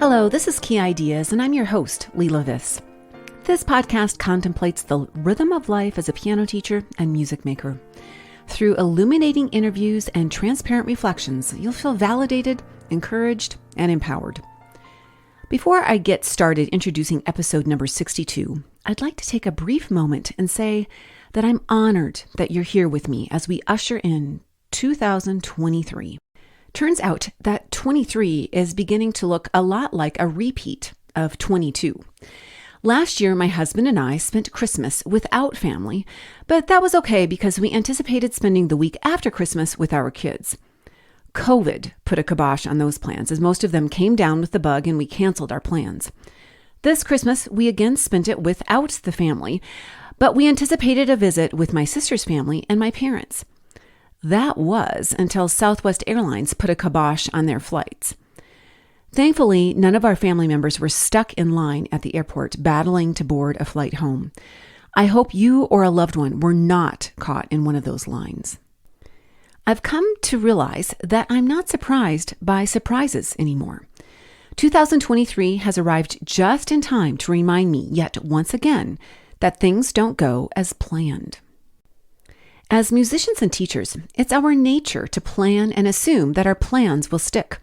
Hello, this is Key Ideas, and I'm your host, Leela Viss. This podcast contemplates the rhythm of life as a piano teacher and music maker. Through illuminating interviews and transparent reflections, you'll feel validated, encouraged, and empowered. Before I get started introducing episode number 62, I'd like to take a brief moment and say that I'm honored that you're here with me as we usher in 2023. Turns out that 23 is beginning to look a lot like a repeat of 22. Last year, my husband and I spent Christmas without family, but that was okay because we anticipated spending the week after Christmas with our kids. COVID put a kibosh on those plans as most of them came down with the bug and we canceled our plans. This Christmas, we again spent it without the family, but we anticipated a visit with my sister's family and my parents. That was until Southwest Airlines put a kibosh on their flights. Thankfully, none of our family members were stuck in line at the airport battling to board a flight home. I hope you or a loved one were not caught in one of those lines. I've come to realize that I'm not surprised by surprises anymore. 2023 has arrived just in time to remind me yet once again that things don't go as planned. As musicians and teachers, it's our nature to plan and assume that our plans will stick.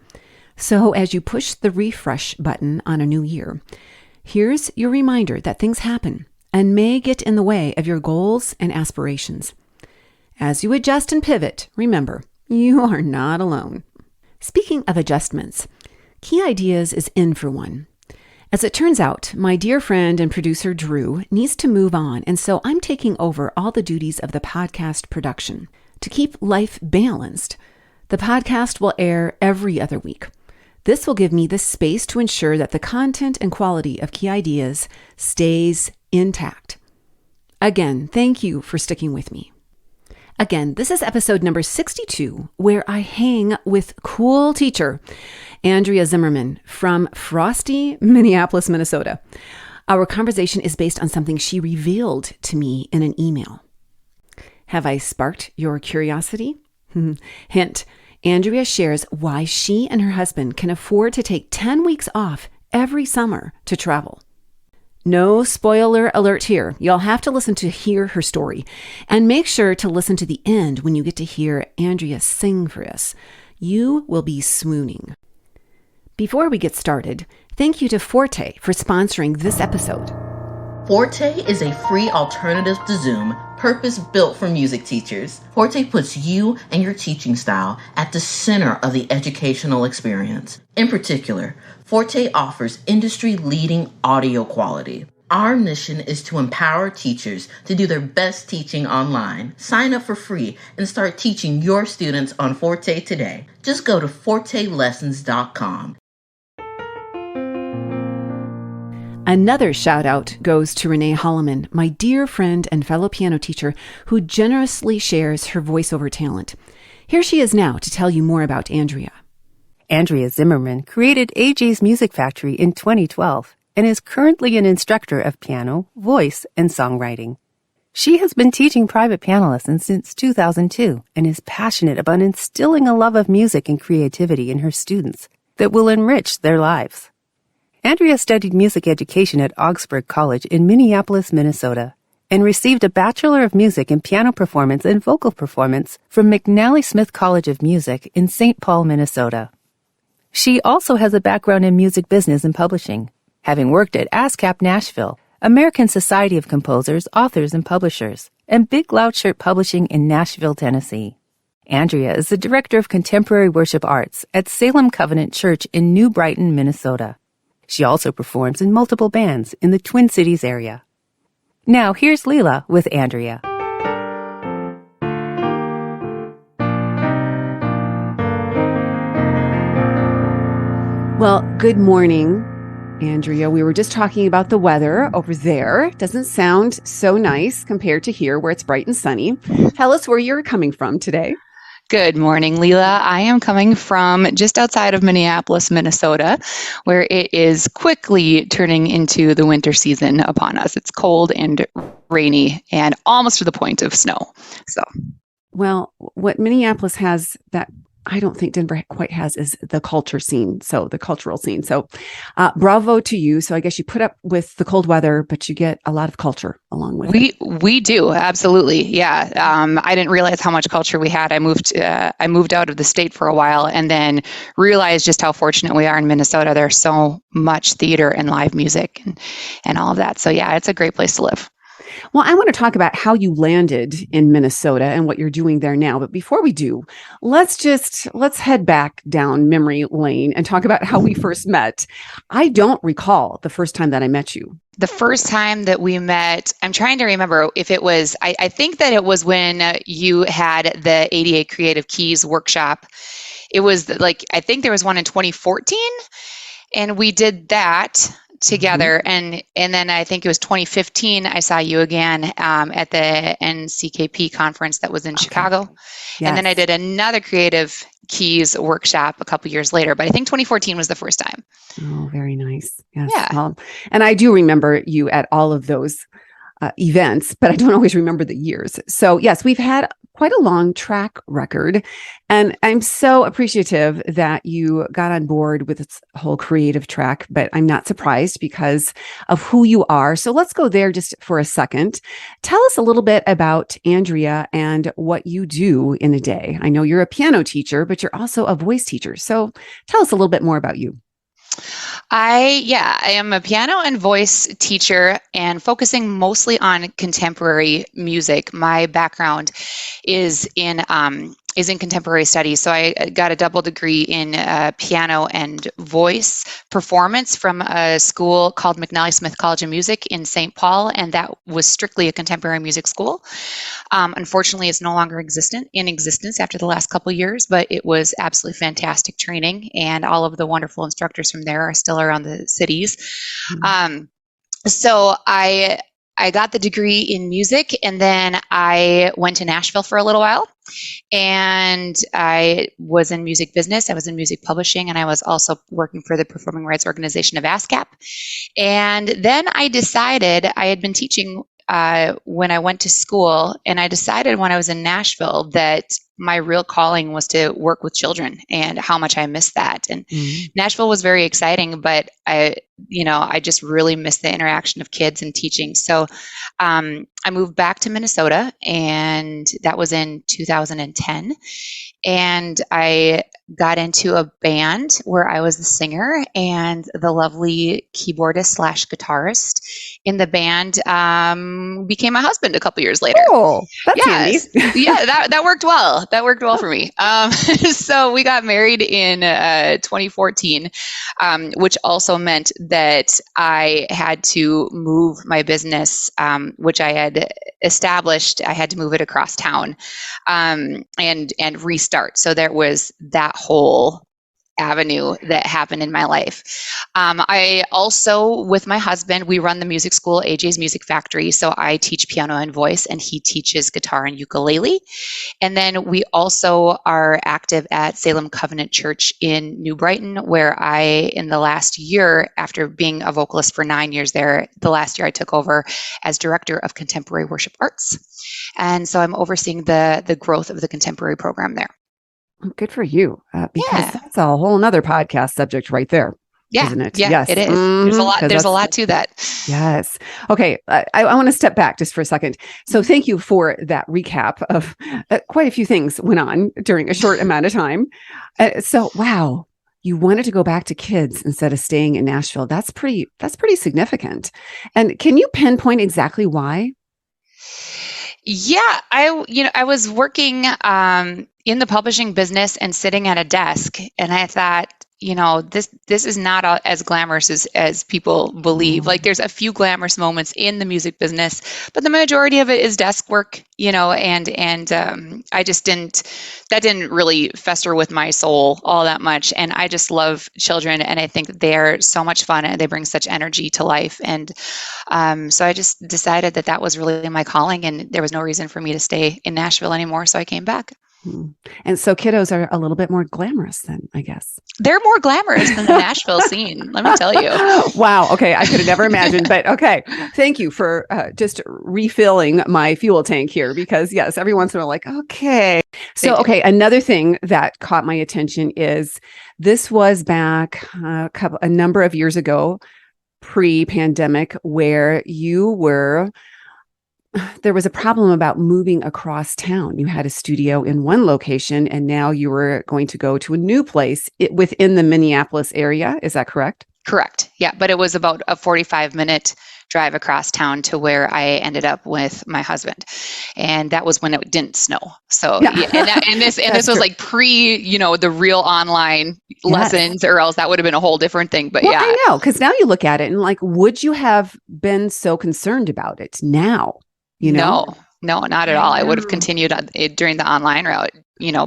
So as you push the refresh button on a new year, here's your reminder that things happen and may get in the way of your goals and aspirations. As you adjust and pivot, remember, you are not alone. Speaking of adjustments, Key Ideas is in for one. As it turns out, my dear friend and producer Drew needs to move on, and so I'm taking over all the duties of the podcast production. To keep life balanced, the podcast will air every other week. This will give me the space to ensure that the content and quality of Key Ideas stays intact. Again, thank you for sticking with me. Again, this is episode number 62, where I hang with cool teacher Andrea Zimmerman from frosty Minneapolis, Minnesota. Our conversation is based on something she revealed to me in an email. Have I sparked your curiosity? Hint, Andrea shares why she and her husband can afford to take 10 weeks off every summer to travel. No spoiler alert here. You'll have to listen to hear her story. And make sure to listen to the end when you get to hear Andrea sing for us. You will be swooning. Before we get started, thank you to Forte for sponsoring this episode. Forte is a free alternative to Zoom, purpose-built for music teachers. Forte puts you and your teaching style at the center of the educational experience. In particular, Forte offers industry-leading audio quality. Our mission is to empower teachers to do their best teaching online. Sign up for free and start teaching your students on Forte today. Just go to fortelessons.com. Another shout out goes to Renee Holloman, my dear friend and fellow piano teacher who generously shares her voiceover talent. Here she is now to tell you more about Andrea. Andrea Zimmerman created AJ's Music Factory in 2012 and is currently an instructor of piano, voice, and songwriting. She has been teaching private piano lessons since 2002 and is passionate about instilling a love of music and creativity in her students that will enrich their lives. Andrea studied music education at Augsburg College in Minneapolis, Minnesota, and received a Bachelor of Music in Piano Performance and Vocal Performance from McNally Smith College of Music in St. Paul, Minnesota. She also has a background in music business and publishing, having worked at ASCAP Nashville, American Society of Composers, Authors, and Publishers, and Big Loud Shirt Publishing in Nashville, Tennessee. Andrea is the Director of Contemporary Worship Arts at Salem Covenant Church in New Brighton, Minnesota. She also performs in multiple bands in the Twin Cities area. Now, here's Leela with Andrea. Well, good morning, Andrea. We were just talking about the weather over there. Doesn't sound so nice compared to here where it's bright and sunny. Tell us where you're coming from today. Good morning, Leela. I am coming from just outside of Minneapolis, Minnesota, where it is quickly turning into the winter season upon us. It's cold and rainy and almost to the point of snow. Well, what Minneapolis has that I don't think Denver quite has is the culture scene. So the cultural scene. So bravo to you. So I guess you put up with the cold weather, but you get a lot of culture along with it. We do, absolutely. Yeah. I didn't realize how much culture we had. I moved out of the state for a while and then realized just how fortunate we are in Minnesota. There's so much theater and live music and all of that. So yeah, it's a great place to live. Well, I want to talk about how you landed in Minnesota and what you're doing there now. But before we do, let's head back down memory lane and talk about how we first met. I don't recall the first time that I met you. The first time that we met, I'm trying to remember if it was, I think that it was when you had the 88 Creative Keys workshop. It was like, I think there was one in 2014, and we did that together. And then I think it was 2015, I saw you again at the NCKP conference that was in Chicago. Yes. And then I did another Creative Keys workshop a couple years later, but I think 2014 was the first time. Oh, very nice. Yes. Yeah. Well, and I do remember you at all of those events, but I don't always remember the years. So yes, we've had quite a long track record, and I'm so appreciative that you got on board with this whole creative track, but I'm not surprised because of who you are. So let's go there just for a second. Tell us a little bit about Andrea and what you do in a day. I know you're a piano teacher, but you're also a voice teacher. So tell us a little bit more about you. I am a piano and voice teacher and focusing mostly on contemporary music. My background is in contemporary studies. So I got a double degree in piano and voice performance from a school called McNally Smith College of Music in St. Paul, and that was strictly a contemporary music school. Unfortunately, it's no longer in existence after the last couple of years, but it was absolutely fantastic training, and all of the wonderful instructors from there are still around the cities. So I got the degree in music, and then I went to Nashville for a little while, and I was in music business. I was in music publishing, and I was also working for the performing rights organization of ASCAP. And then I decided I had been teaching when I went to school, and I decided when I was in Nashville that my real calling was to work with children and how much I missed that. And Nashville was very exciting, but I just really missed the interaction of kids and teaching. So I moved back to Minnesota, and that was in 2010. And I got into a band where I was the singer and the lovely keyboardist / guitarist in the band became my husband a couple years later. Oh, that's handy. Yeah, that worked well. That worked well for me. So we got married in 2014, which also meant that I had to move my business, which I had established. I had to move it across town and restart. So there was that whole avenue that happened in my life. I also, with my husband, we run the music school, AJ's Music Factory. So I teach piano and voice, and he teaches guitar and ukulele. And then we also are active at Salem Covenant Church in New Brighton, where in the last year, after being a vocalist for 9 years there, the last year I took over as Director of Contemporary Worship Arts. And so I'm overseeing the growth of the contemporary program there. Good for you, because that's a whole nother podcast subject right there, isn't it? Yeah, yes, it is. There's a lot to that. Yes. Okay, I want to step back just for a second. So thank you for that recap of quite a few things went on during a short amount of time. So wow, you wanted to go back to kids instead of staying in Nashville. That's pretty significant. And can you pinpoint exactly why? Yeah, I was working in the publishing business and sitting at a desk, and I thought, this is not as glamorous as people believe. Like, there's a few glamorous moments in the music business, but the majority of it is desk work, and I just that didn't really fester with my soul all that much. And I just love children, and I think they're so much fun and they bring such energy to life. And so I just decided that was really my calling, and there was no reason for me to stay in Nashville anymore. So I came back. And so kiddos are a little bit more glamorous then, I guess. They're more glamorous than the Nashville scene, let me tell you. Wow. Okay. I could have never imagined, but okay. Thank you for just refilling my fuel tank here because yes, every once in a while, like, okay. So, okay. Another thing that caught my attention is this was back a number of years ago, pre-pandemic, where there was a problem about moving across town. You had a studio in one location and now you were going to go to a new place within the Minneapolis area. Is that correct? Correct. Yeah. But it was about a 45-minute drive across town to where I ended up with my husband. And that was when it didn't snow. So, this was like the real online lessons, or else that would have been a whole different thing. But well, I know. Cause now you look at it and like, would you have been so concerned about it now? No, not at all. I would have continued during the online route,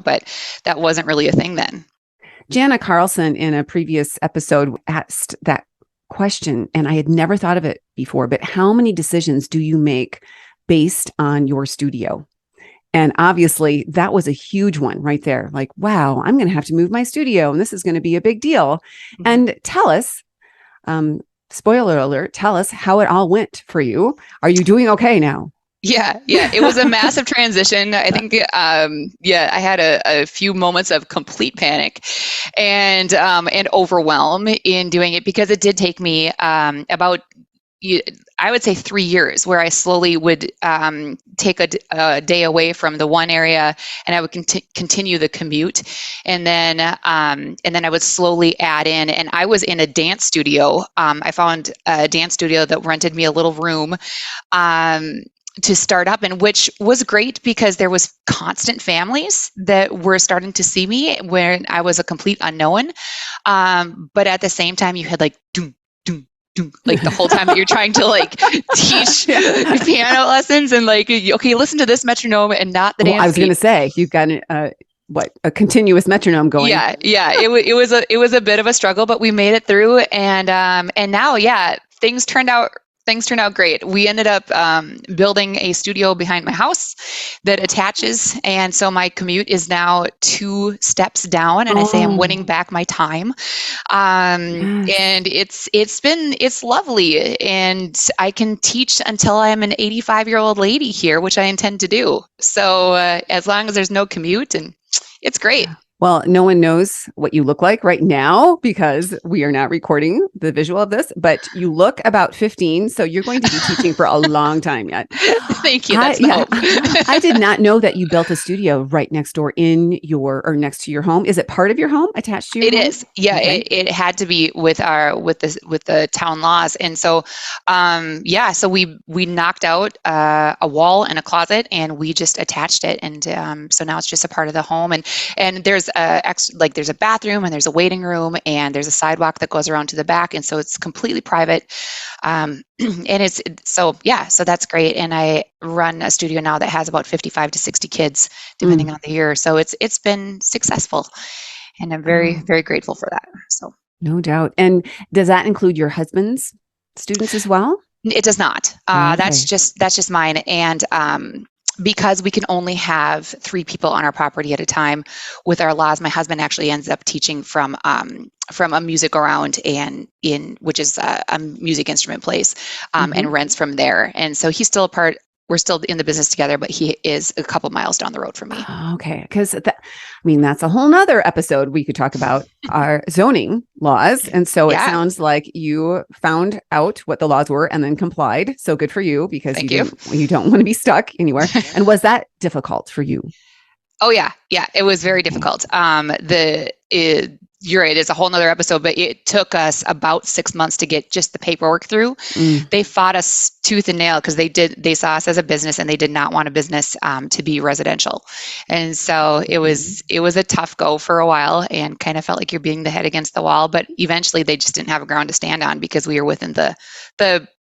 but that wasn't really a thing then. Jana Carlson in a previous episode asked that question, and I had never thought of it before, but how many decisions do you make based on your studio? And obviously that was a huge one right there. Like, wow, I'm going to have to move my studio and this is going to be a big deal. Mm-hmm. And tell us, spoiler alert, tell us how it all went for you. Are you doing okay now? Yeah. It was a massive transition. I think, I had a few moments of complete panic and overwhelm in doing it because it did take me about, I would say 3 years where I slowly would take a day away from the one area and I would continue the commute. And then I would slowly add in, and I was in a dance studio. I found a dance studio that rented me a little room to start up, and which was great because there was constant families that were starting to see me when I was a complete unknown. But at the same time, you had like like the whole time that you're trying to like teach piano lessons and like, okay, listen to this metronome and not the dance. I was going to say you've got a continuous metronome going. Yeah. It was a bit of a struggle, but we made it through, and now, things turned out great. We ended up building a studio behind my house that attaches. And so my commute is now 2 steps down, and I say I'm winning back my time. And it's lovely. And I can teach until I'm an 85-year-old lady here, which I intend to do. So as long as there's no commute, and it's great. Well, no one knows what you look like right now because we are not recording the visual of this, but you look about 15. So you're going to be teaching for a long time yet. Thank you. That's the hope. I did not know that you built a studio right next door next to your home. Is it part of your home, attached to your home? It is. Yeah. Okay. It had to be with the town laws. And so, so we knocked out a wall and a closet and we just attached it. And so now it's just a part of the home. And there's there's a bathroom and there's a waiting room and there's a sidewalk that goes around to the back. And so it's completely private. And so that's great. And I run a studio now that has about 55 to 60 kids, depending on the year. So it's been successful, and I'm very, very grateful for that. So no doubt. And does that include your husband's students as well? It does not. Okay. That's just mine. And, because we can only have 3 people on our property at a time with our laws, my husband actually ends up teaching from a music around which is a music instrument place, and rents from there. And so he's still we're still in the business together, but he is a couple miles down the road from me. Okay. Because that's a whole nother episode we could talk about our zoning laws. And so it sounds like you found out what the laws were and then complied. So good for you, because you don't want to be stuck anywhere. And was that difficult for you? Oh yeah. Yeah. It was very difficult. You're right. It's a whole nother episode, but it took us about 6 months to get just the paperwork through. They fought us tooth and nail because they saw us as a business and they did not want a business to be residential. And so it was a tough go for a while and kind of felt like you're beating the head against the wall, but eventually they just didn't have a ground to stand on because we were within the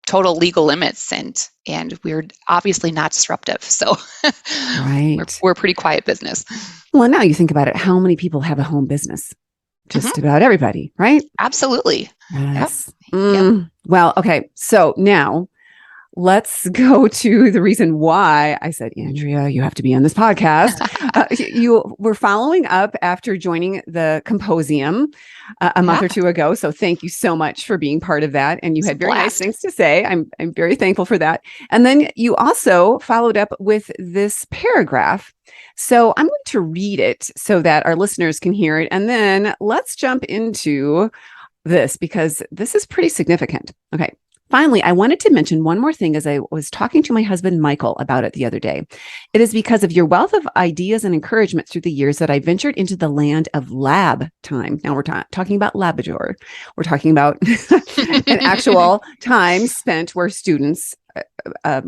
total legal limits and we're obviously not disruptive. So right. we're a pretty quiet business. Well, now you think about it, how many people have a home business? Just about everybody, right? Absolutely. Yes. Yep. Well, okay. So now let's go to the reason why I said, Andrea, you have to be on this podcast. You were following up after joining the Composium a month or two ago. So thank you so much for being part of that. And you had very nice things to say. I'm very thankful for that. And then you also followed up with this paragraph. So I'm going to read it so that our listeners can hear it. And then let's jump into this because this is pretty significant. Okay. Finally, I wanted to mention one more thing as I was talking to my husband, Michael, about it the other day. It is because of your wealth of ideas and encouragement through the years that I ventured into the land of lab time. Now we're talking about Labrador. We're talking about an actual time spent where students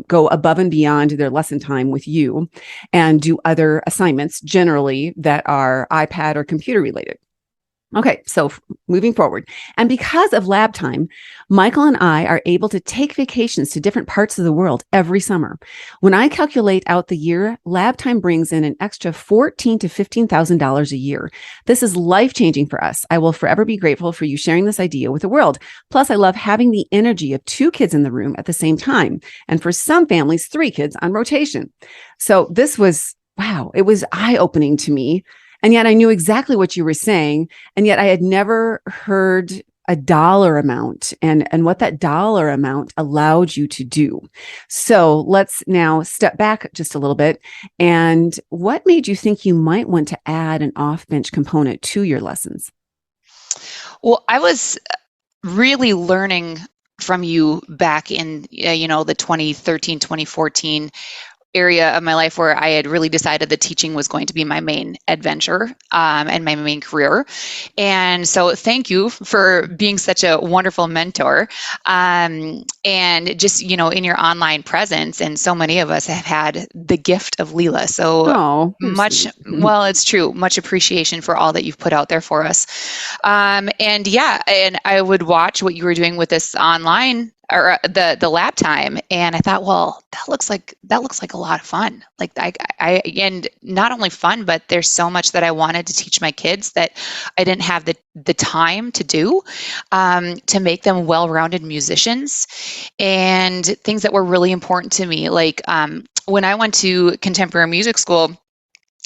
go above and beyond their lesson time with you and do other assignments generally that are iPad or computer related. Okay, so moving forward. And because of lab time, Michael and I are able to take vacations to different parts of the world every summer. When I calculate out the year, lab time brings in an extra $14,000 to $15,000 a year. This is life-changing for us. I will forever be grateful for you sharing this idea with the world. Plus, I love having the energy of 2 kids in the room at the same time. And for some families, 3 kids on rotation. So this was, wow, it was eye-opening to me. And yet I knew exactly what you were saying. And yet I had never heard a dollar amount and what that dollar amount allowed you to do. So let's now step back just a little bit. And what made you think you might want to add an off-bench component to your lessons? Well, I was really learning from you back in, the 2013, 2014 area of my life where I had really decided that teaching was going to be my main adventure and my main career. And so thank you for being such a wonderful mentor. And just, in your online presence, and so many of us have had the gift of Leela. So well, it's true. Much appreciation for all that you've put out there for us. And I would watch what you were doing with this online or the lab time. And I thought, well, that looks like a lot of fun. Like I and not only fun, but there's so much that I wanted to teach my kids that I didn't have the time to do, to make them well-rounded musicians and things that were really important to me. Like, when I went to contemporary music school,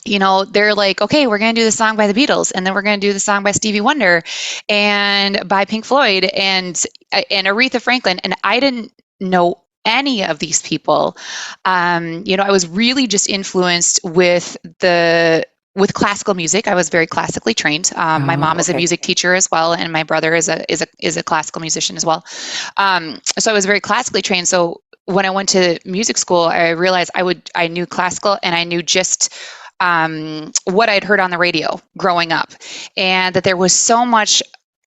they're like, okay, we're going to do the song by the Beatles, and then we're going to do the song by Stevie Wonder and by Pink Floyd and Aretha Franklin. And I didn't know any of these people. I was really just influenced with classical music. I was very classically trained. My mom is a music teacher as well, and my brother is a classical musician as well. So I was very classically trained. So when I went to music school, I realized I knew classical, and I knew just what I'd heard on the radio growing up, and that there was so much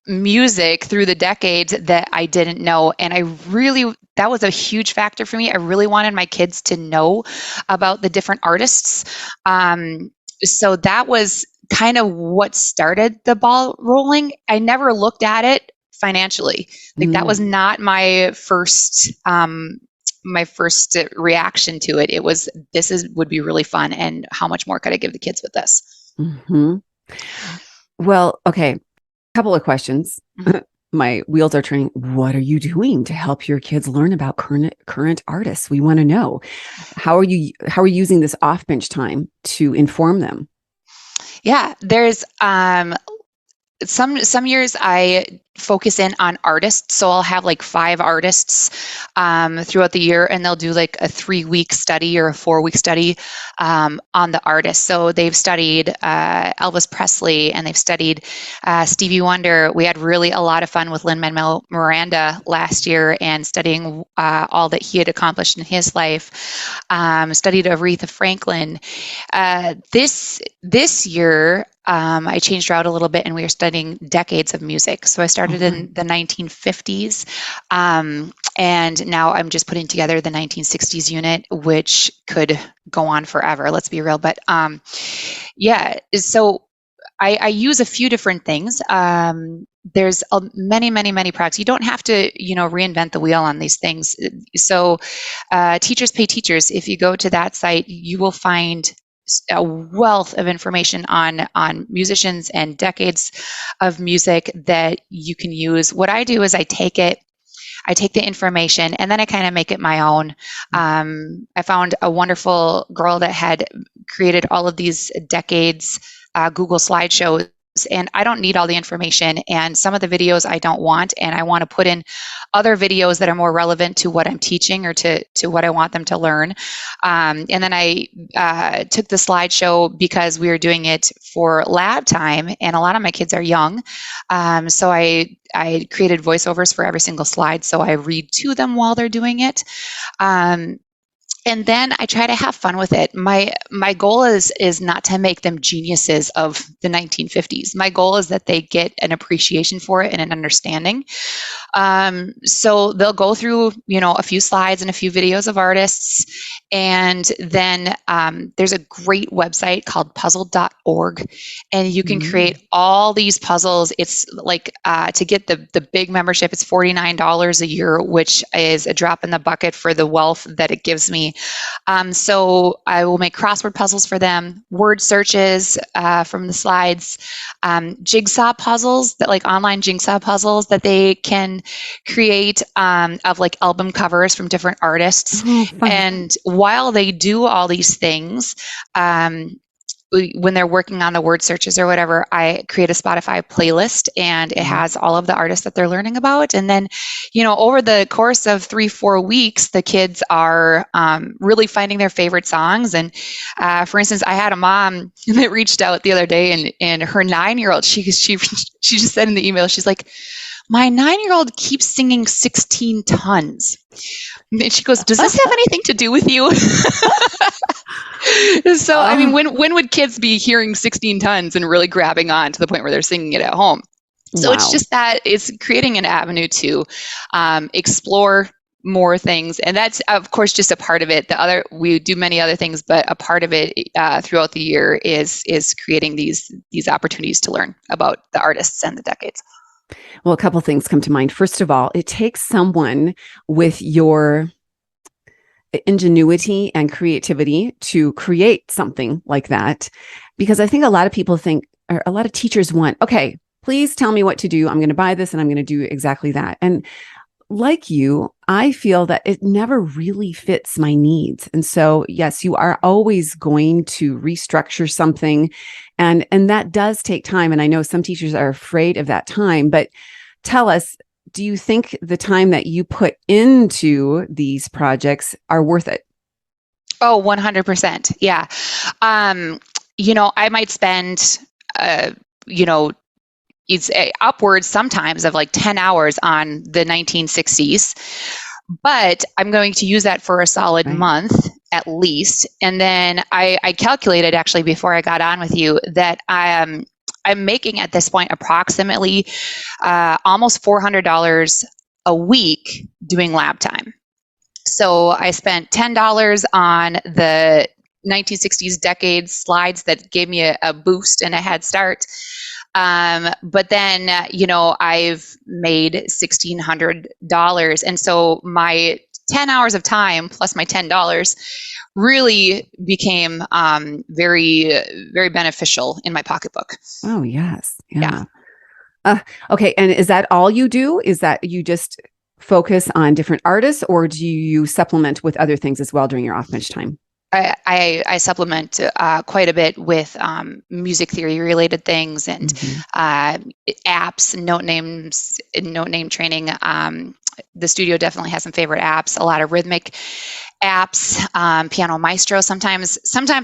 music through the decades that I didn't know. And that was a huge factor for me. I really wanted my kids to know about the different artists. So that was kind of what started the ball rolling. I never looked at it financially. Like that was not my first reaction to it. It was, would be really fun, and how much more could I give the kids with this? Mm-hmm. Well, okay. Couple of questions. Mm-hmm. My wheels are turning. What are you doing to help your kids learn about current artists? We want to know. How are you using this off-bench time to inform them? Yeah, there's some years I focus in on artists. So I'll have like 5 artists throughout the year, and they'll do like a 3-week study or a 4-week study on the artist. So they've studied Elvis Presley, and they've studied Stevie Wonder. We had really a lot of fun with Lin-Manuel Miranda last year and studying all that he had accomplished in his life. Studied Aretha Franklin. This year, I changed route a little bit, and we are studying decades of music. So I started in the 1950s, and now I'm just putting together the 1960s unit, which could go on forever. Let's be real. But so I use a few different things. There's many products. You don't have to, reinvent the wheel on these things. So Teachers Pay Teachers, if you go to that site, you will find a wealth of information on musicians and decades of music that you can use. What I do is I take it, I take the information and then I kind of make it my own. I found a wonderful girl that had created all of these decades Google slideshows, and I don't need all the information, and some of the videos I don't want, and I want to put in other videos that are more relevant to what I'm teaching or to what I want them to learn. And then I took the slideshow because we were doing it for lab time, and a lot of my kids are young. So I created voiceovers for every single slide, so I read to them while they're doing it. And then I try to have fun with it. My goal is not to make them geniuses of the 1950s. My goal is that they get an appreciation for it and an understanding. So they'll go through, a few slides and a few videos of artists. And then there's a great website called puzzle.org, and you can create all these puzzles. It's like to get the big membership, it's $49 a year, which is a drop in the bucket for the wealth that it gives me. So I will make crossword puzzles for them, word searches from the slides, jigsaw puzzles, that like online jigsaw puzzles that they can create of like album covers from different artists. And while they do all these things, when they're working on the word searches or whatever, I create a Spotify playlist, and it has all of the artists that they're learning about. And then, over the course of 3-4 weeks, the kids are really finding their favorite songs. And for instance, I had a mom that reached out the other day, and her 9-year-old, she just said in the email, she's like, my 9-year-old keeps singing 16 tons. And she goes, does this have anything to do with you? So, I mean, when would kids be hearing 16 tons and really grabbing on to the point where they're singing it at home? So It's just that it's creating an avenue to explore more things. And that's, of course, just a part of it. We do many other things, but a part of it throughout the year is creating these opportunities to learn about the artists and the decades. Well, a couple things come to mind. First of all, it takes someone with your ingenuity and creativity to create something like that, because I think a lot of people think, or a lot of teachers want, okay, please tell me what to do. I'm going to buy this and I'm going to do exactly that. And like you, I feel that it never really fits my needs. And so, yes, you are always going to restructure something, and that does take time. And I know some teachers are afraid of that time, but tell us, do you think the time that you put into these projects are worth it? Oh, 100%. Yeah. I might spend, it's upwards sometimes of like 10 hours on the 1960s, but I'm going to use that for a solid month at least. And then I calculated actually before I got on with you that I'm making at this point approximately almost $400 a week doing lab time. So I spent $10 on the 1960s decade slides that gave me a boost and a head start. But then, I've made $1,600. And so my 10 hours of time plus my $10 really became very, very beneficial in my pocketbook. Oh, yes. Yeah. Okay. And is that all you do? Is that you just focus on different artists, or do you supplement with other things as well during your off bench time? I supplement quite a bit with music theory related things and apps, note name training. The studio definitely has some favorite apps, a lot of rhythmic apps, Piano Maestro. Sometimes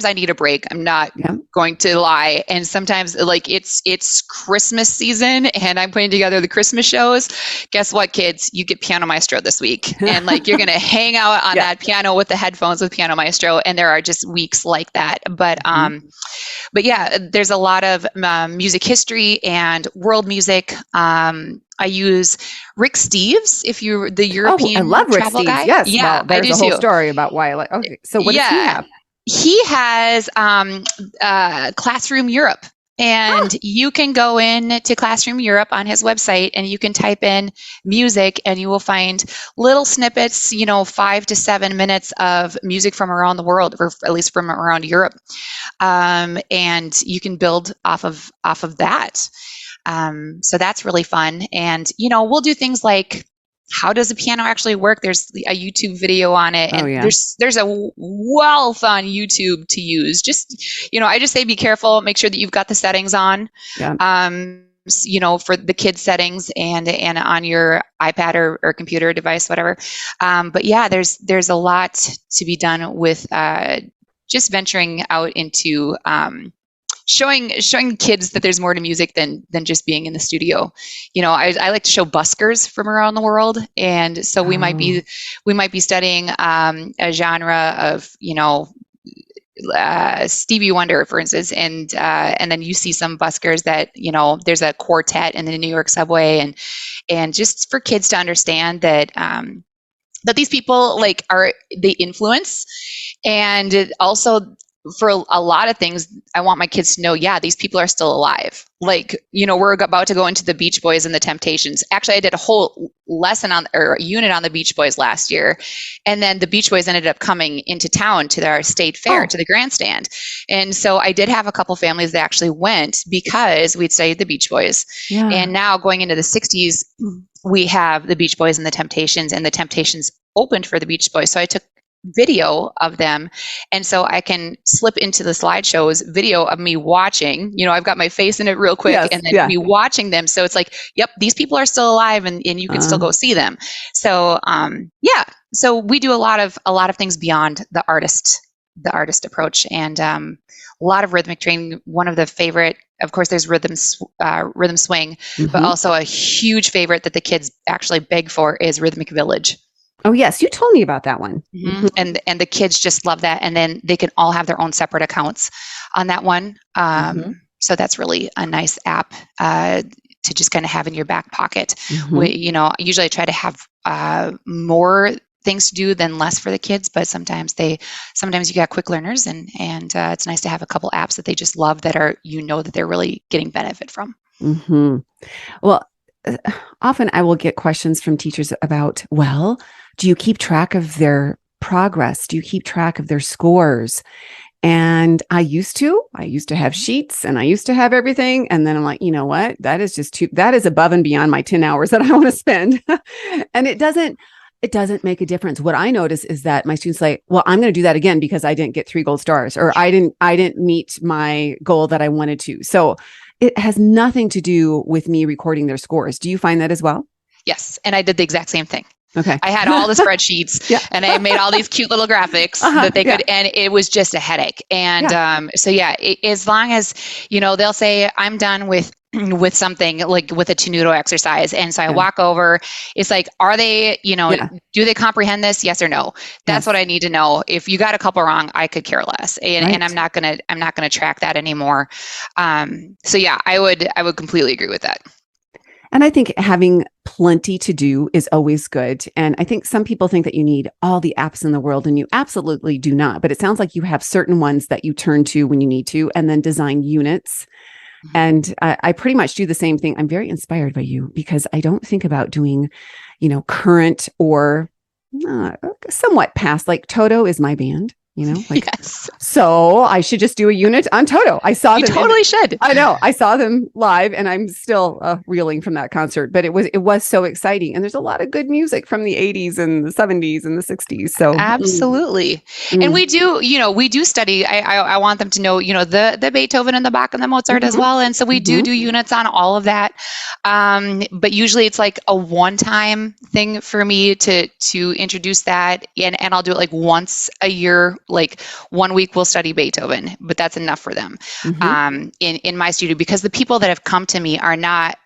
I need a break. I'm not going to lie. And sometimes it's Christmas season and I'm putting together the Christmas shows. Guess what, kids? You get Piano Maestro this week. And you're going to hang out on that piano with the headphones with Piano Maestro. And there are just weeks like that. But yeah, there's a lot of music history and world music. I use Rick Steves, if you're the European I love Rick travel Steves. guy. Yes. Yeah, well, there's I do a whole too. story about why I like. Okay, so what does he have? He has Classroom Europe. And you can go in to Classroom Europe on his website and you can type in music and you will find little snippets, 5 to 7 minutes of music from around the world, or at least from around Europe. And you can build off of that. So that's really fun. And, we'll do things like how does the piano actually work? There's a YouTube video on it, and Oh, yeah. there's a wealth on YouTube to use. Just, I just say be careful, make sure that you've got the settings on. Yeah. For the kids settings and on your iPad or computer device, whatever. But yeah, there's a lot to be done with just venturing out into showing kids that there's more to music than just being in the studio. I like to show buskers from around the world, and so we might be studying a genre of Stevie Wonder, for instance, and then you see some buskers that there's a quartet in the New York subway, and just for kids to understand that that these people they influence, and also for a lot of things, I want my kids to know, yeah, these people are still alive. We're about to go into the Beach Boys and the Temptations. Actually, I did a whole lesson or a unit on the Beach Boys last year. And then the Beach Boys ended up coming into town to our state fair, to the grandstand. And so I did have a couple families that actually went because we'd studied the Beach Boys. Yeah. And now going into the 60s, we have the Beach Boys and the Temptations opened for the Beach Boys. So I took video of them, and so I can slip into the slideshows video of me watching. I've got my face in it real quick, and then me watching them. So it's like, yep, these people are still alive, and you can still go see them. So so we do a lot of things beyond the artist approach, and a lot of rhythmic training. One of the favorite, of course, there's rhythm swing, but also a huge favorite that the kids actually beg for is Rhythmic Village. Oh, yes. You told me about that one. Mm-hmm. And the kids just love that. And then they can all have their own separate accounts on that one. So that's really a nice app to just kind of have in your back pocket. Usually I try to have more things to do than less for the kids, but sometimes you got quick learners, and it's nice to have a couple apps that they just love that are, that they're really getting benefit from. Mm-hmm. Well, often I will get questions from teachers about, do you keep track of their progress? Do you keep track of their scores? And I used to have sheets, and I used to have everything. And then I'm like, you know what? That is above and beyond my 10 hours that I want to spend. And it doesn't make a difference. What I notice is that my students say, well, I'm going to do that again because I didn't get 3 gold stars, or I didn't meet my goal that I wanted to. So it has nothing to do with me recording their scores. Do you find that as well? Yes. And I did the exact same thing. Okay. I had all the spreadsheets and I made all these cute little graphics that they could, and it was just a headache. And as long as, they'll say, I'm done with something, like with a tenuto exercise. And so I walk over, it's like, are they, do they comprehend this? Yes or no? That's what I need to know. If you got a couple wrong, I could care less. And I'm not going to track that anymore. I would completely agree with that. And I think having plenty to do is always good. And I think some people think that you need all the apps in the world, and you absolutely do not. But it sounds like you have certain ones that you turn to when you need to, and then design units. And I pretty much do the same thing. I'm very inspired by you because I don't think about doing, current or somewhat past. Like Toto is my band. Yes. So I should just do a unit on Toto. I saw them. You totally should. I know. I saw them live, and I'm still reeling from that concert. But it was so exciting, and there's a lot of good music from the 80s and the 70s and the 60s. So absolutely, and we do study. I want them to know, the Beethoven and the Bach and the Mozart as well, and so we do units on all of that. But usually it's like a one-time thing for me to introduce that, and I'll do it like once a year. Like 1 week we'll study Beethoven, but that's enough for them in my studio, because the people that have come to me are not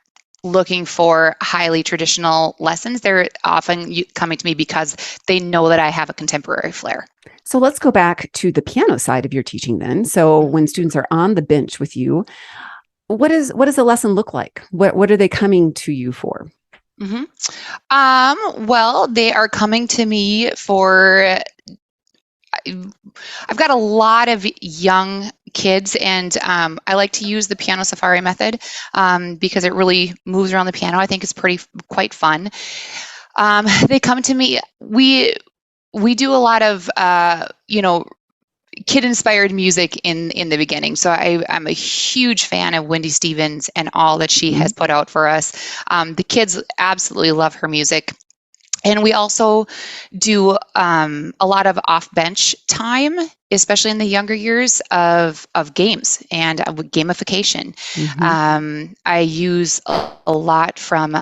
looking for highly traditional lessons. They're often coming to me because they know that I have a contemporary flair. So let's go back to the piano side of your teaching then. So when students are on the bench with you, what does the lesson look like? What are they coming to you for? Well, they are coming to me for, I've got a lot of young kids, and I like to use the piano safari method because it really moves around the piano. I think it's quite fun. They come to me. We do a lot of kid-inspired music in the beginning. So I'm a huge fan of Wendy Stevens and all that she has put out for us. The kids absolutely love her music. And we also do a lot of off-bench time, especially in the younger years of games and gamification. I use a lot from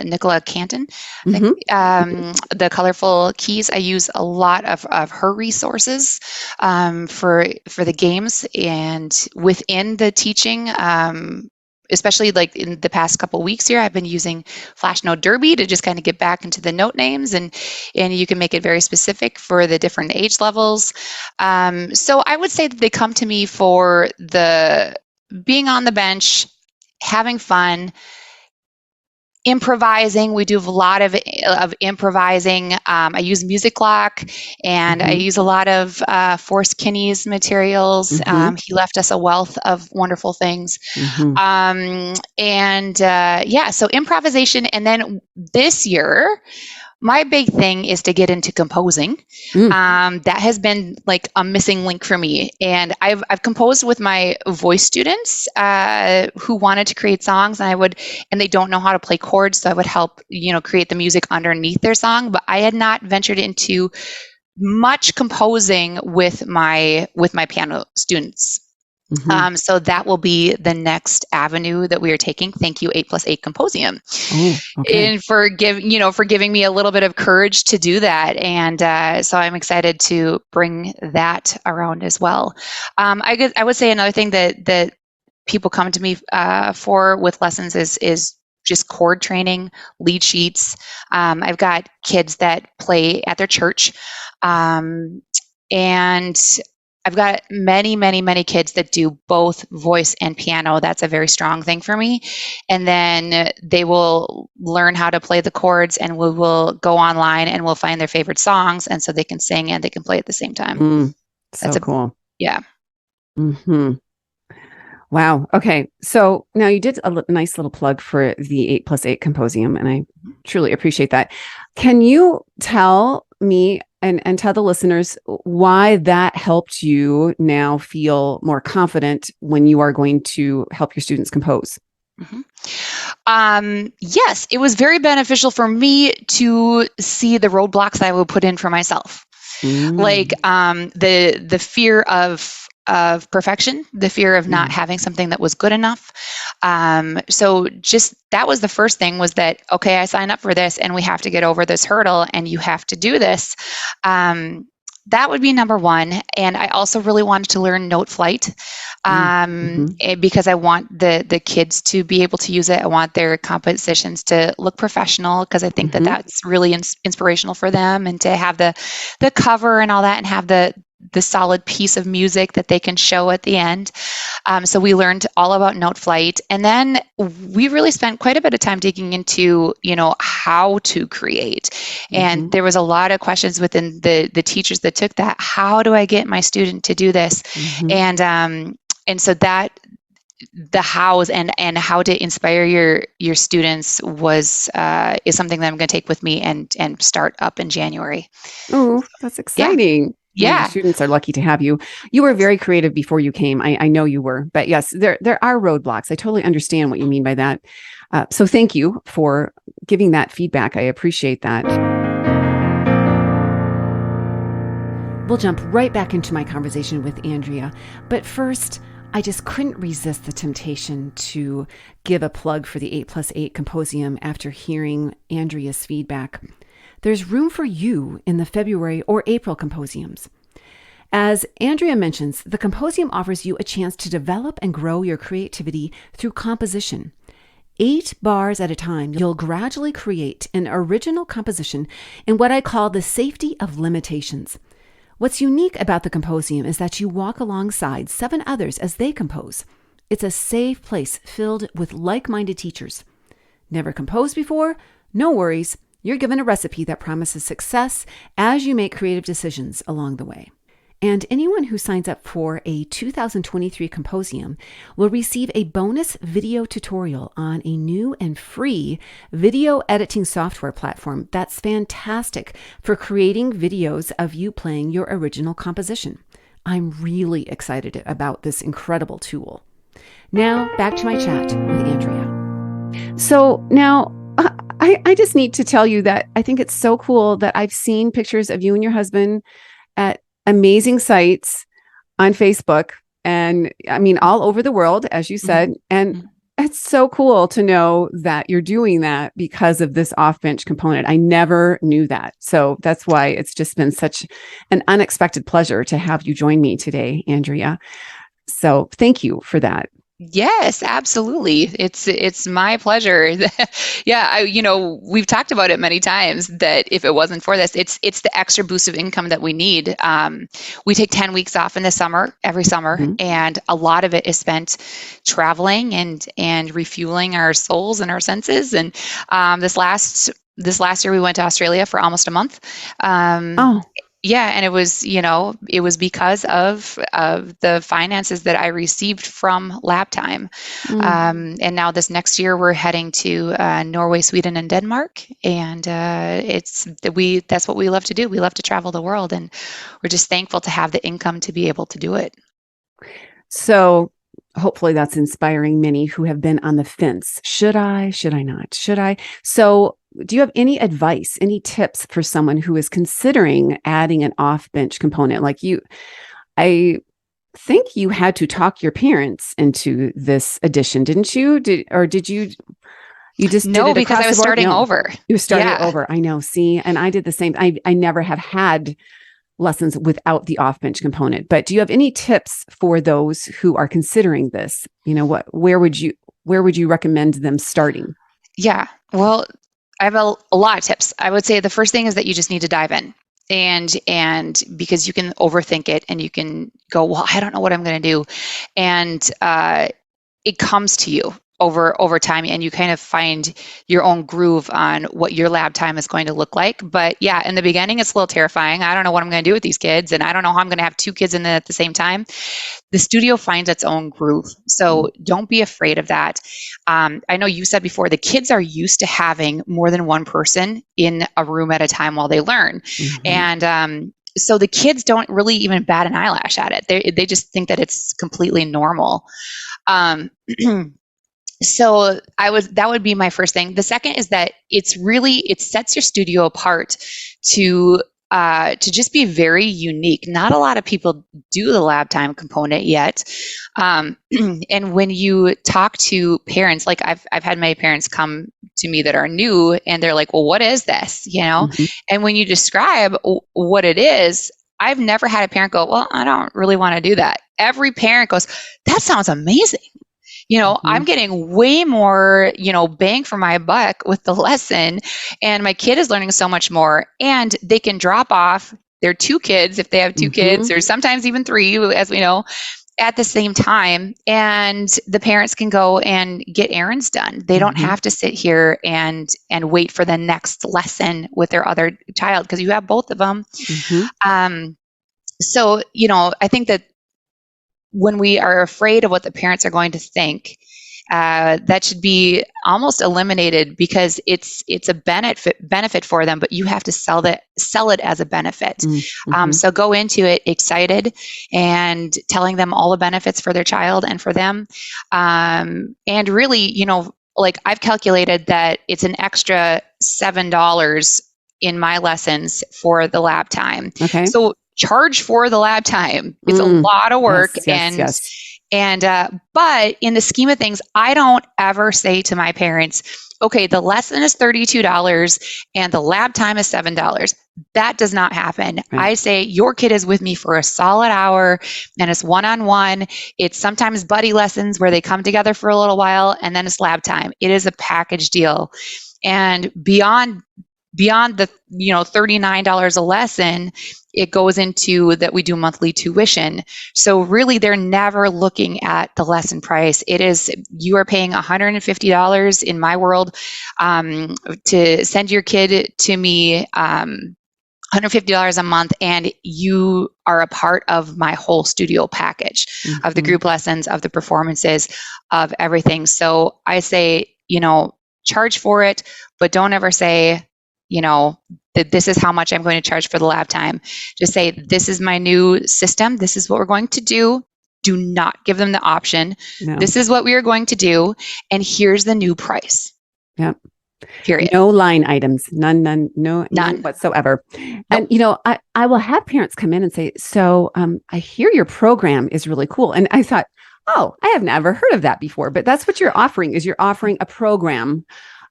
Nicola Canton, the colorful keys. I use a lot of her resources for the games, and within the teaching. Especially like in the past couple weeks here, I've been using Flash Note Derby to just kind of get back into the note names, and you can make it very specific for the different age levels. So I would say that they come to me for the being on the bench, having fun, improvising. We do a lot of improvising. I use Music Lock, and I use a lot of Forrest Kinney's materials. He left us a wealth of wonderful things. So improvisation. And then this year, my big thing is to get into composing. That has been like a missing link for me. And I've composed with my voice students who wanted to create songs, and they don't know how to play chords. So I would help, create the music underneath their song. But I had not ventured into much composing with my piano students. So that will be the next avenue that we are taking. Thank you, 8+8 Composium, and for giving me a little bit of courage to do that. And so I'm excited to bring that around as well. I would say another thing that people come to me for with lessons is just chord training, lead sheets. I've got kids that play at their church, and I've got many, many, many kids that do both voice and piano. That's a very strong thing for me. And then they will learn how to play the chords, and we will go online and we'll find their favorite songs. And so they can sing and they can play at the same time. That's cool. Yeah. Wow. Okay. So now you did a nice little plug for the 8+8 Composium, and I truly appreciate that. Can you tell me and tell the listeners why that helped you now feel more confident when you are going to help your students compose? Yes, it was very beneficial for me to see the roadblocks that I would put in for myself. Like the fear of perfection, the fear of not having something that was good enough. So just that was the first thing, was that, okay, I signed up for this and we have to get over this hurdle and you have to do this. That would be number one. And I also really wanted to learn note flight because I want the kids to be able to use it. I want their compositions to look professional, because I think that that's really inspirational for them, and to have the cover and all that, and have the solid piece of music that they can show at the end. So we learned all about note flight. And then we really spent quite a bit of time digging into, how to create. And there was a lot of questions within the teachers that took that. How do I get my student to do this? And so that the hows and how to inspire your students is something that I'm going to take with me and start up in January. Oh, that's exciting. Yeah. Your students are lucky to have you. You were very creative before you came. I know you were, but yes, there are roadblocks. I totally understand what you mean by that. So thank you for giving that feedback. I appreciate that. We'll jump right back into my conversation with Andrea. But first, I just couldn't resist the temptation to give a plug for the 8+8 Composium after hearing Andrea's feedback. There's room for you in the February or April Composiums. As Andrea mentions, the Composium offers you a chance to develop and grow your creativity through composition. 8 bars at a time, you'll gradually create an original composition in what I call the safety of limitations. What's unique about the Composium is that you walk alongside 7 others as they compose. It's a safe place filled with like-minded teachers. Never composed before? No worries. You're given a recipe that promises success as you make creative decisions along the way. And anyone who signs up for a 2023 Composium will receive a bonus video tutorial on a new and free video editing software platform that's fantastic for creating videos of you playing your original composition. I'm really excited about this incredible tool. Now, back to my chat with Andrea. So now, I just need to tell you that I think it's so cool that I've seen pictures of you and your husband at amazing sites on Facebook. And I mean, all over the world, as you said. And it's so cool to know that you're doing that because of this off-bench component. I never knew that. So that's why it's just been such an unexpected pleasure to have you join me today, Andrea. So thank you for that. Yes, absolutely. It's my pleasure. Yeah, we've talked about it many times that if it wasn't for this, it's the extra boost of income that we need. We take 10 weeks off in the summer, every summer, and a lot of it is spent traveling and refueling our souls and our senses. And this last year we went to Australia for almost a month. Yeah, and it was because of the finances that I received from lab time. And now this next year we're heading to Norway, Sweden, and Denmark, and that's what we love to do. We love to travel the world, and we're just thankful to have the income to be able to do it. So hopefully that's inspiring many who have been on the fence. Should I? Should I not? Should I? So do you have any advice, any tips for someone who is considering adding an off-bench component like you? I think you had to talk your parents into this addition, didn't you? Did you just no, did it because I was starting over. You were starting over. I know. See, and I did the same. I never have had lessons without the off-bench component. But do you have any tips for those who are considering this? Where would you recommend them starting? Yeah. Well, I have a lot of tips. I would say the first thing is that you just need to dive in, and because you can overthink it and you can go, well, I don't know what I'm going to do, and it comes to you over time, and you kind of find your own groove on what your lab time is going to look like. But yeah, in the beginning, it's a little terrifying. I don't know what I'm going to do with these kids, and I don't know how I'm going to have two kids in at the same time. The studio finds its own groove. So don't be afraid of that. I know you said before, the kids are used to having more than one person in a room at a time while they learn. And so the kids don't really even bat an eyelash at it. They just think that it's completely normal. So that would be my first thing. The second is that it sets your studio apart to just be very unique. Not a lot of people do the lab time component yet. And when you talk to parents, like I've had my parents come to me that are new, and they're like, well, what is this? And when you describe what it is, I've never had a parent go, well, I don't really want to do that. Every parent goes, that sounds amazing. I'm getting way more, bang for my buck with the lesson, and my kid is learning so much more, and they can drop off their two kids if they have two kids, or sometimes even three, as we know, at the same time. And the parents can go and get errands done. They don't have to sit here and wait for the next lesson with their other child, because you have both of them. So, I think that when we are afraid of what the parents are going to think, that should be almost eliminated, because it's a benefit for them, but you have to sell it as a benefit. So go into it excited and telling them all the benefits for their child and for them. And really, like I've calculated that it's an extra $7 in my lessons for the lab time. Okay. So charge for the lab time. It's a lot of work. Yes. But in the scheme of things, I don't ever say to my parents, okay, the lesson is $32 and the lab time is $7. That does not happen. Right. I say your kid is with me for a solid hour, and it's one-on-one. It's sometimes buddy lessons where they come together for a little while, and then it's lab time. It is a package deal. And beyond the $39 a lesson, it goes into that we do monthly tuition. So really, they're never looking at the lesson price. It is, you are paying $150 in my world to send your kid to me, $150 a month, and you are a part of my whole studio package of the group lessons, of the performances, of everything. So I say, charge for it, but don't ever say, that this is how much I'm going to charge for the lab time. Just say, this is my new system. This is what we're going to do. Do not give them the option. No. This is what we are going to do. And here's the new price. Yep. Period. No line items, none whatsoever. Nope. And, I will have parents come in and say, so I hear your program is really cool. And I thought, oh, I have never heard of that before, but that's what you're offering is you're offering a program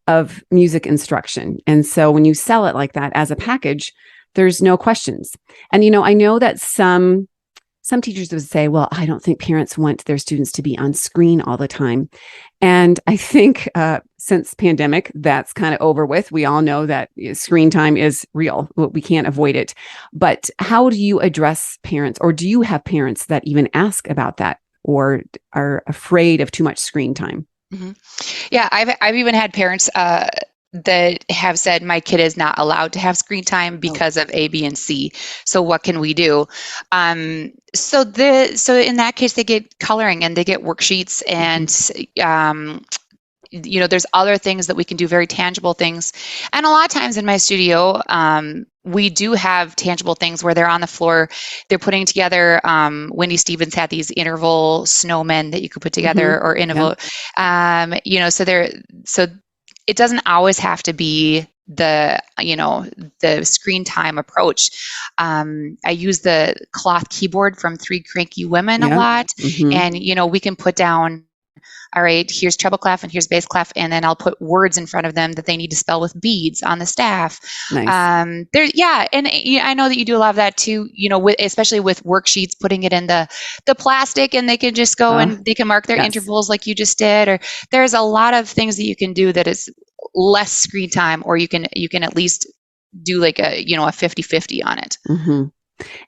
of music instruction. And so when you sell it like that as a package, there's no questions. And, I know that some teachers would say, well, I don't think parents want their students to be on screen all the time. And I think since pandemic, that's kind of over with. We all know that screen time is real. We can't avoid it. But how do you address parents, or do you have parents that even ask about that or are afraid of too much screen time? Mm-hmm. Yeah, I've even had parents that have said my kid is not allowed to have screen time because of A, B, and C. So what can we do? So in that case, they get coloring and they get worksheets, and there's other things that we can do, very tangible things. And a lot of times in my studio, we do have tangible things where they're on the floor, they're putting together, Wendy Stevens had these interval snowmen that you could put together, or interval, so it doesn't always have to be the screen time approach. I use the cloth keyboard from Three Cranky Women a lot. And, we can put down, all right, here's treble clef and here's bass clef, and then I'll put words in front of them that they need to spell with beads on the staff. Nice. And I know that you do a lot of that too, especially with worksheets, putting it in the plastic, and they can just go and they can mark their intervals like you just did, or there's a lot of things that you can do that is less screen time, or you can at least do like a 50-50 on it. Mm-hmm.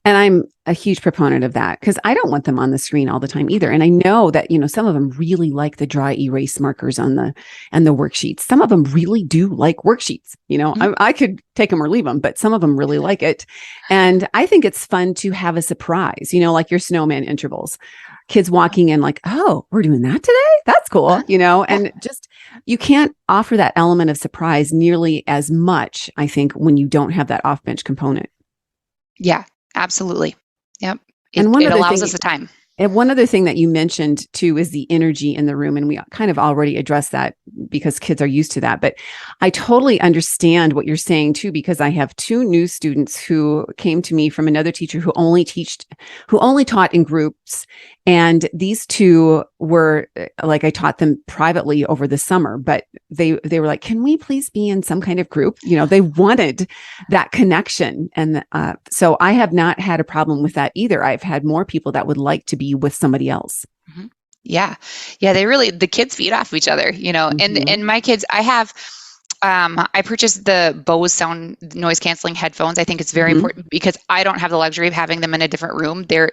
And I'm a huge proponent of that because I don't want them on the screen all the time either. And I know that, some of them really like the dry erase markers and the worksheets. Some of them really do like worksheets. I could take them or leave them, but some of them really like it. And I think it's fun to have a surprise, like your snowman intervals, kids walking in like, oh, we're doing that today. That's cool. And just, you can't offer that element of surprise nearly as much, I think, when you don't have that off bench component. Yeah. Absolutely. Yep. It allows us the time. And one other thing that you mentioned too is the energy in the room. And we kind of already addressed that because kids are used to that. But I totally understand what you're saying too, because I have two new students who came to me from another teacher who only taught in groups. And these two were like, I taught them privately over the summer, but they were like, can we please be in some kind of group? They wanted that connection. And so I have not had a problem with that either. I've had more people that would like to be with somebody else. Mm-hmm. Yeah. Yeah. The kids feed off each other, and my kids, I purchased the Bose sound noise canceling headphones. I think it's very important because I don't have the luxury of having them in a different room. They're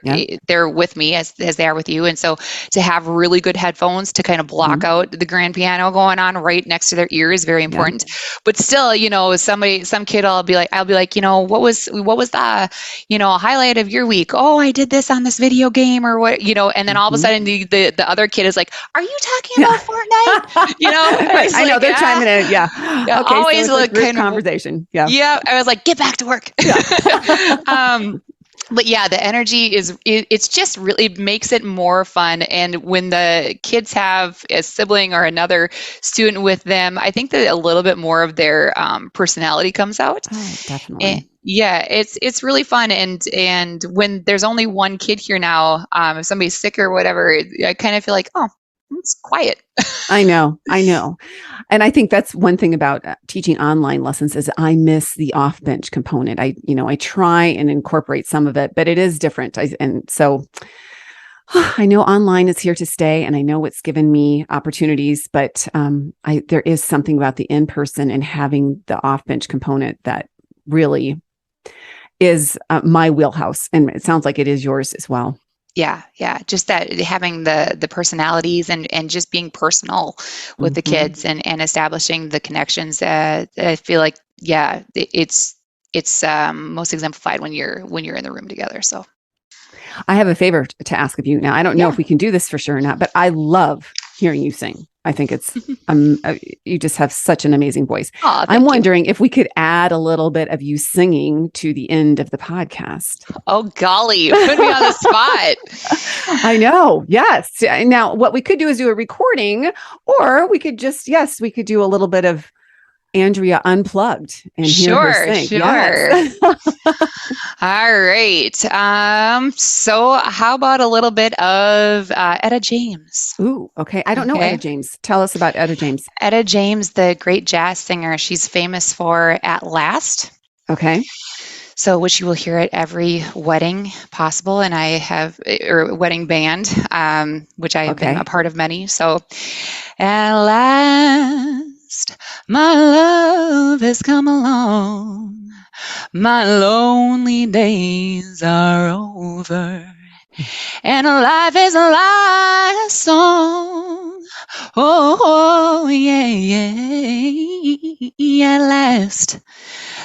with me as they are with you. And so to have really good headphones to kind of block out the grand piano going on right next to their ear is very important. But still, some kid I'll be like, what was the, highlight of your week? Oh, I did this on this video game or what, and then all of a sudden the other kid is like, are you talking about Fortnite? Right. I know they're chiming in. Yeah. Yeah, okay, always so like kind conversation. Yeah. I was like, get back to work. But yeah, the energy it's just really makes it more fun. And when the kids have a sibling or another student with them, I think that a little bit more of their personality comes out. Oh, definitely. And yeah, it's really fun. And when there's only one kid here now, if somebody's sick or whatever, I kind of feel like, oh, it's quiet. I know. And I think that's one thing about teaching online lessons is I miss the off bench component. I try and incorporate some of it, but it is different. So I know online is here to stay and I know it's given me opportunities, but there is something about the in-person and having the off bench component that really is my wheelhouse. And it sounds like it is yours as well. Yeah. Just that having the personalities and just being personal with the kids and establishing the connections. I feel like, it's most exemplified when you're in the room together. So I have a favor to ask of you. Now, I don't know if we can do this for sure or not, but I love hearing you sing. I think it's, you just have such an amazing voice. Oh, I'm wondering if we could add a little bit of you singing to the end of the podcast. Oh, golly, you put me on the spot. I know. Yes. Now, what we could do is do a recording, or we could just, we could do a little bit of Andrea unplugged and hear her sing. Sure. Yes. All right. So how about a little bit of Etta James? Ooh, okay. I don't know Etta James. Tell us about Etta James. Etta James, the great jazz singer. She's famous for At Last. Okay. So, which you will hear at every wedding possible, and I have, or wedding band, which I have been a part of many. So, at last, my love has come along. My lonely days are over, and life is like a song. Oh, yeah. At last,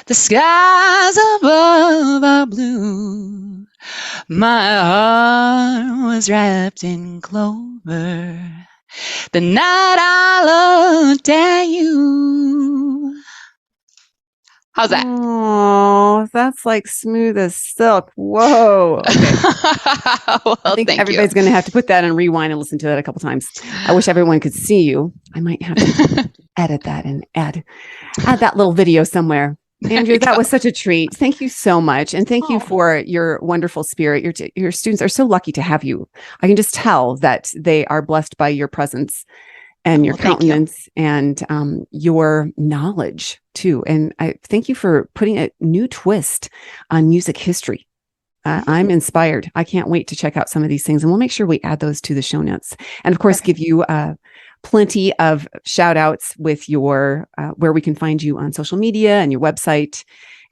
the skies above are blue. My heart was wrapped in clover the night I looked at you. How's that? Oh, that's like smooth as silk. Whoa. Okay. Well, I think everybody's going to have to put that on rewind and listen to that a couple times. I wish everyone could see you. I might have to edit that and add that little video somewhere. Andrea, that was such a treat. Thank you so much. And thank you for your wonderful spirit. Your students are so lucky to have you. I can just tell that they are blessed by your presence and your countenance and your knowledge too. And I thank you for putting a new twist on music history. I'm inspired. I can't wait to check out some of these things, and we'll make sure we add those to the show notes. And of course, give you plenty of shout outs with your where we can find you on social media and your website.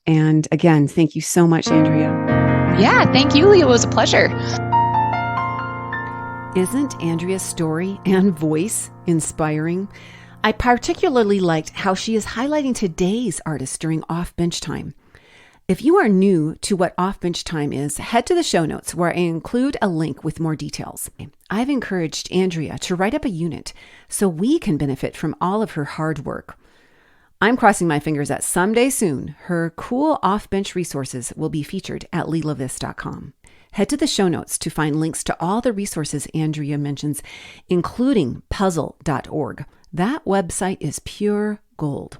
And again, thank you so much, Andrea. Yeah, thank you, Lee. It was a pleasure. Isn't Andrea's story and voice inspiring? I particularly liked how she is highlighting today's artists during off-bench time. If you are new to what off-bench time is, head to the show notes where I include a link with more details. I've encouraged Andrea to write up a unit so we can benefit from all of her hard work. I'm crossing my fingers that someday soon, her cool off-bench resources will be featured at leelavis.com. Head to the show notes to find links to all the resources Andrea mentions, including puzzle.org. That website is pure gold.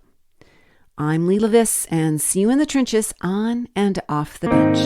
I'm Leela Vis, and see you in the trenches on and off the bench.